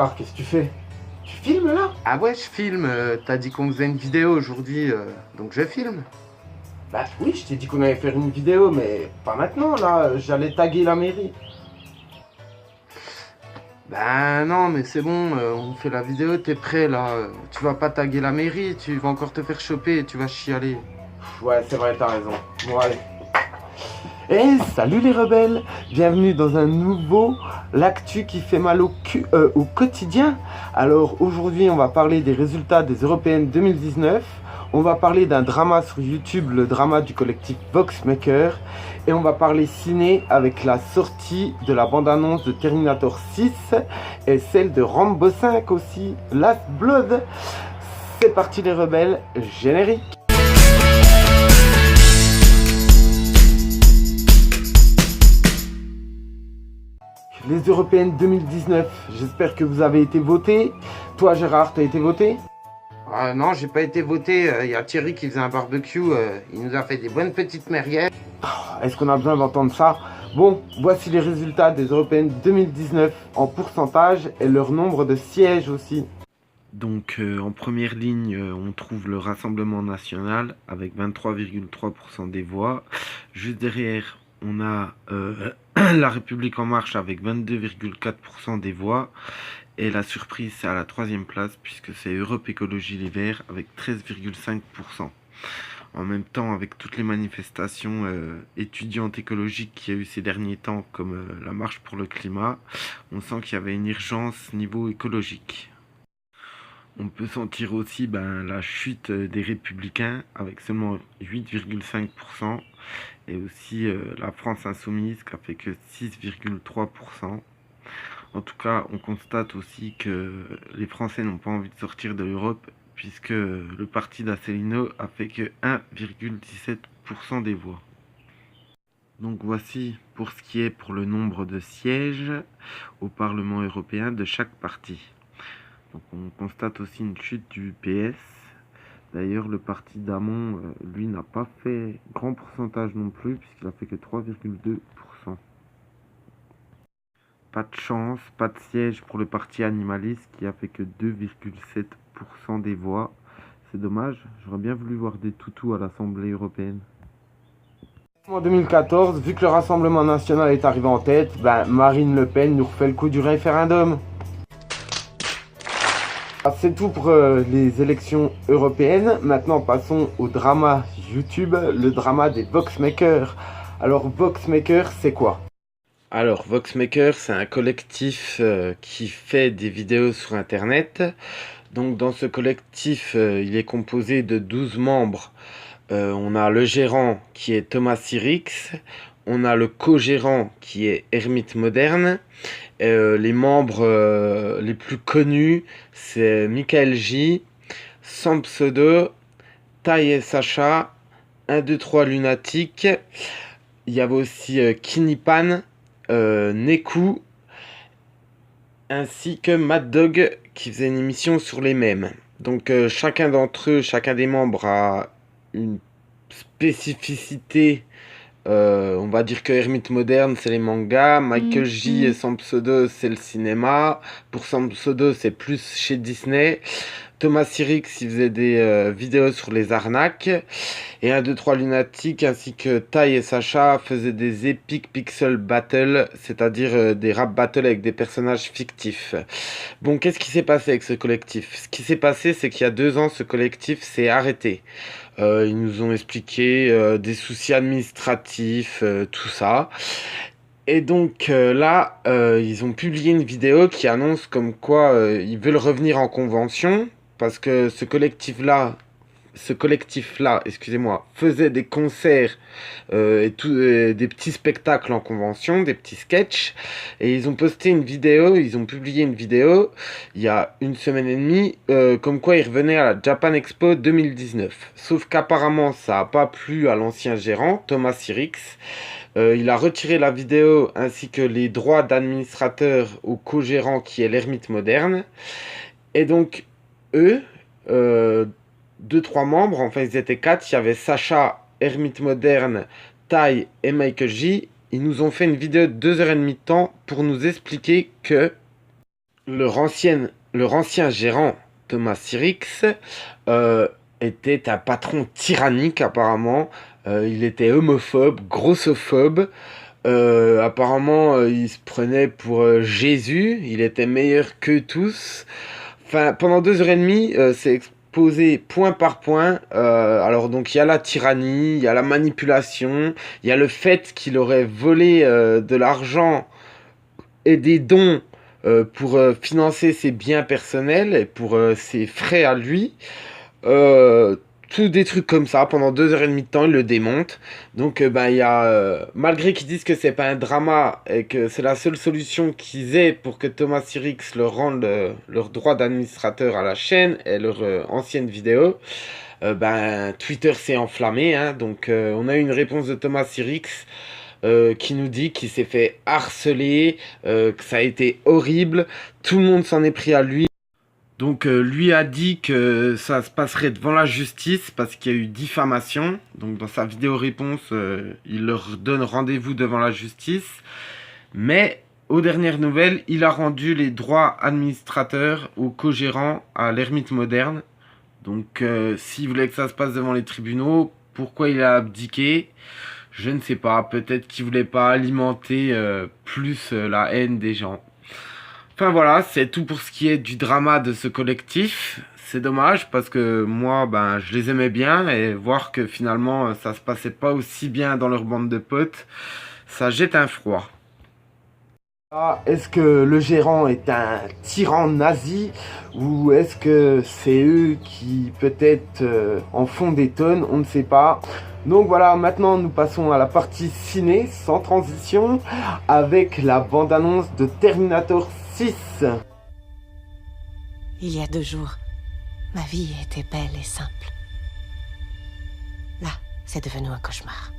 Gérard, qu'est-ce que tu fais? Tu filmes là? Ah ouais, je filme. T'as dit qu'on faisait une vidéo aujourd'hui, donc je filme. Bah oui, je t'ai dit qu'on allait faire une vidéo, mais pas maintenant là, j'allais taguer la mairie. Ben non, mais c'est bon, on fait la vidéo, t'es prêt là. Tu vas pas taguer la mairie, tu vas encore te faire choper et tu vas chialer. Ouais, c'est vrai, t'as raison. Bon, allez. Eh, salut les rebelles! Bienvenue dans un nouveau L'actu qui fait mal au quotidien. Alors aujourd'hui, on va parler des résultats des Européennes 2019. On va parler d'un drama sur YouTube, le drama du collectif Voxmaker. Et on va parler ciné avec la sortie de la bande-annonce de Terminator 6 et celle de Rambo 5 aussi, Last Blood. C'est parti les rebelles, générique! Les Européennes 2019, j'espère que vous avez été votés. Toi Gérard, t'as été voté? Ah non, j'ai pas été voté. Il y a Thierry qui faisait un barbecue, il nous a fait des bonnes petites merguez. Est-ce qu'on a besoin d'entendre ça? Bon, voici les résultats des Européennes 2019 en pourcentage et leur nombre de sièges aussi. Donc en première ligne, on trouve le Rassemblement national avec 23,3% des voix. Juste derrière, on a La République en marche avec 22,4% des voix. Et la surprise, c'est à la troisième place puisque c'est Europe Écologie Les Verts avec 13,5%. En même temps, avec toutes les manifestations étudiantes écologiques qu'il y a eu ces derniers temps, comme la marche pour le climat, on sent qu'il y avait une urgence niveau écologique. On peut sentir aussi la chute des Républicains avec seulement 8,5% et aussi la France Insoumise qui a fait que 6,3%. En tout cas, on constate aussi que les Français n'ont pas envie de sortir de l'Europe puisque le parti d'Asselineau a fait que 1,17% des voix. Donc voici pour ce qui est pour le nombre de sièges au Parlement européen de chaque parti. Donc on constate aussi une chute du PS. D'ailleurs, le parti d'Amon, lui, n'a pas fait grand pourcentage non plus, puisqu'il a fait que 3,2%. Pas de chance, pas de siège pour le parti animaliste, qui a fait que 2,7% des voix. C'est dommage, j'aurais bien voulu voir des toutous à l'Assemblée européenne. En 2014, vu que le Rassemblement national est arrivé en tête, Marine Le Pen nous refait le coup du référendum. C'est tout pour les élections européennes. Maintenant, passons au drama YouTube, le drama des Voxmakers. Alors, Voxmaker, c'est quoi? Alors, Voxmaker, c'est un collectif qui fait des vidéos sur Internet. Donc, dans ce collectif, il est composé de 12 membres. On a le gérant qui est Thomas Sirix. On a le co-gérant qui est Hermite Moderne. Les membres les plus connus, c'est Michael J, Sampseudo, Tai et Sacha, 1, 2, 3 Lunatic. Il y avait aussi Kinipan, Neku, ainsi que Mad Dog qui faisait une émission sur les mèmes. Donc chacun d'entre eux, chacun des membres a une spécificité. On va dire que Hermite Moderne c'est les mangas, Michael J et Sampseudo c'est le cinéma, pour Sampseudo c'est plus chez Disney, Thomas Sirix il faisait des vidéos sur les arnaques, et 1, 2, 3 Lunatic ainsi que Tai et Sacha faisaient des epic pixel battle, c'est-à-dire des rap battles avec des personnages fictifs. Bon, qu'est-ce qui s'est passé avec ce collectif? Ce qui s'est passé, c'est qu'il y a 2 ans, ce collectif s'est arrêté. Ils nous ont expliqué des soucis administratifs, tout ça. Et donc là, ils ont publié une vidéo qui annonce comme quoi ils veulent revenir en convention parce que ce collectif-là, excusez-moi, faisait des concerts des petits spectacles en convention, des petits sketchs, et ils ont posté une vidéo, ils ont publié une vidéo il y a 1 semaine et demie, comme quoi ils revenaient à la Japan Expo 2019. Sauf qu'apparemment ça n'a pas plu à l'ancien gérant, Thomas Sirix. Il a retiré la vidéo ainsi que les droits d'administrateur au co-gérant qui est l'Hermite Moderne. Et donc eux, 2-3 membres, enfin ils étaient 4, il y avait Sacha, Hermite Moderne, Tai et Michael J. Ils nous ont fait une vidéo de 2h30 de temps pour nous expliquer que leur ancien gérant, Thomas Sirix, était un patron tyrannique apparemment. Il était homophobe, grossophobe. Apparemment, il se prenait pour Jésus. Il était meilleur que tous. Enfin, pendant 2 heures et demie, c'est exposé point par point. Alors donc, il y a la tyrannie, il y a la manipulation, il y a le fait qu'il aurait volé de l'argent et des dons pour financer ses biens personnels et pour ses frais à lui. Euh, Tout des trucs comme ça pendant 2 heures et demie de temps, ils le démontent. Donc, ben, il y a, malgré qu'ils disent que c'est pas un drama et que c'est la seule solution qu'ils aient pour que Thomas Sirix leur rende leur droit d'administrateur à la chaîne et leur ancienne vidéo, ben, Twitter s'est enflammé. Hein. Donc, on a eu une réponse de Thomas Sirix qui nous dit qu'il s'est fait harceler, que ça a été horrible, tout le monde s'en est pris à lui. Donc lui a dit que ça se passerait devant la justice parce qu'il y a eu diffamation. Donc dans sa vidéo réponse, il leur donne rendez-vous devant la justice. Mais aux dernières nouvelles, il a rendu les droits administrateurs aux co-gérants à l'Ermite Moderne. Donc s'il voulait que ça se passe devant les tribunaux, pourquoi il a abdiqué? Je ne sais pas. Peut-être qu'il voulait pas alimenter plus la haine des gens. Enfin voilà, c'est tout pour ce qui est du drama de ce collectif. C'est dommage parce que moi, ben, je les aimais bien et voir que finalement ça se passait pas aussi bien dans leur bande de potes, ça jette un froid. Ah, est-ce que le gérant est un tyran nazi ou est-ce que c'est eux qui peut-être en font des tonnes, on ne sait pas. Donc voilà, maintenant nous passons à la partie ciné sans transition avec la bande-annonce de Terminator 6. Il y a 2 jours, ma vie était belle et simple. Là, c'est devenu un cauchemar.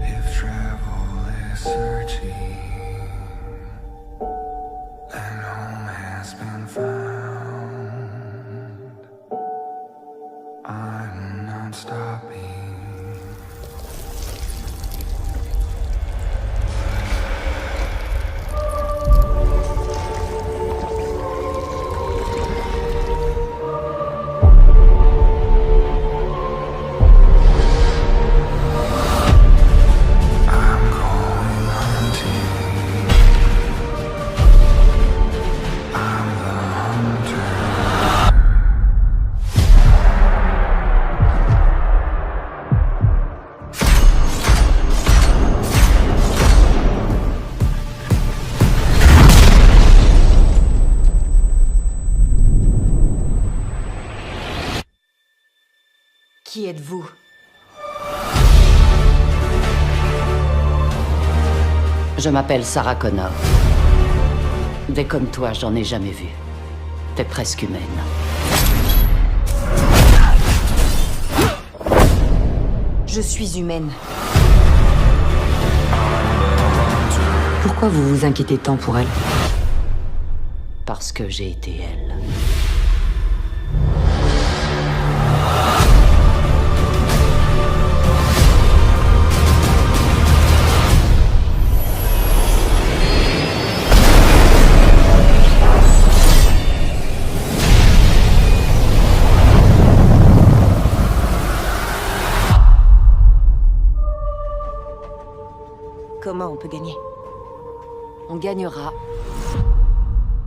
If travel is searching and home has been found, I'm not stopping. Qui êtes-vous? Je m'appelle Sarah Connor. Des comme toi, j'en ai jamais vu. T'es presque humaine. Je suis humaine. Pourquoi vous vous inquiétez tant pour elle? Parce que j'ai été elle. Comment on peut gagner? On gagnera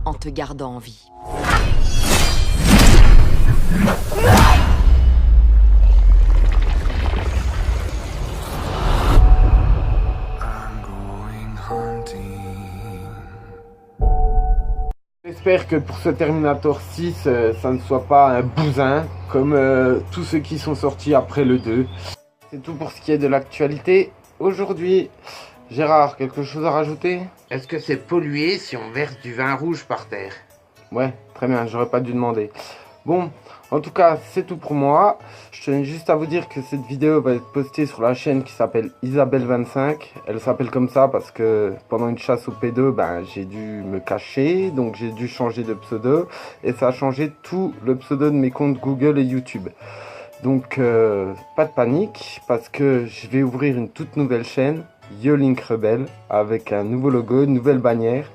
en te gardant en vie. I'm going hunting. J'espère que pour ce Terminator 6, ça ne soit pas un bousin comme tous ceux qui sont sortis après le 2. C'est tout pour ce qui est de l'actualité aujourd'hui. Gérard, quelque chose à rajouter? Est-ce que c'est pollué si on verse du vin rouge par terre? Ouais, très bien, j'aurais pas dû demander. Bon, en tout cas, c'est tout pour moi. Je tenais juste à vous dire que cette vidéo va être postée sur la chaîne qui s'appelle Isabelle25. Elle s'appelle comme ça parce que pendant une chasse au P2, ben, j'ai dû me cacher. Donc j'ai dû changer de pseudo. Et ça a changé tout le pseudo de mes comptes Google et YouTube. Donc pas de panique parce que je vais ouvrir une toute nouvelle chaîne, Yolink Rebelle, avec un nouveau logo, une nouvelle bannière.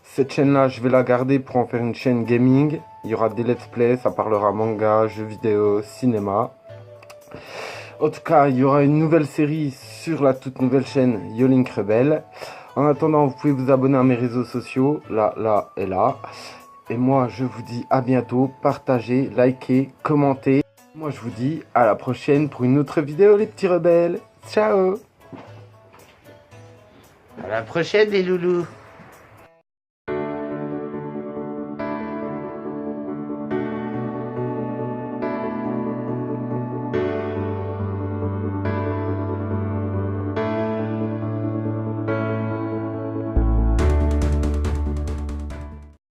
Cette chaîne là je vais la garder pour en faire une chaîne gaming. Il y aura des let's play, ça parlera manga, jeux vidéo, cinéma. En tout cas il y aura une nouvelle série sur la toute nouvelle chaîne Yolink Rebelle. En attendant vous pouvez vous abonner à mes réseaux sociaux, là et là. Et moi je vous dis à bientôt, partagez, likez, commentez. Moi je vous dis à la prochaine pour une autre vidéo les petits rebelles. Ciao. À la prochaine les loulous.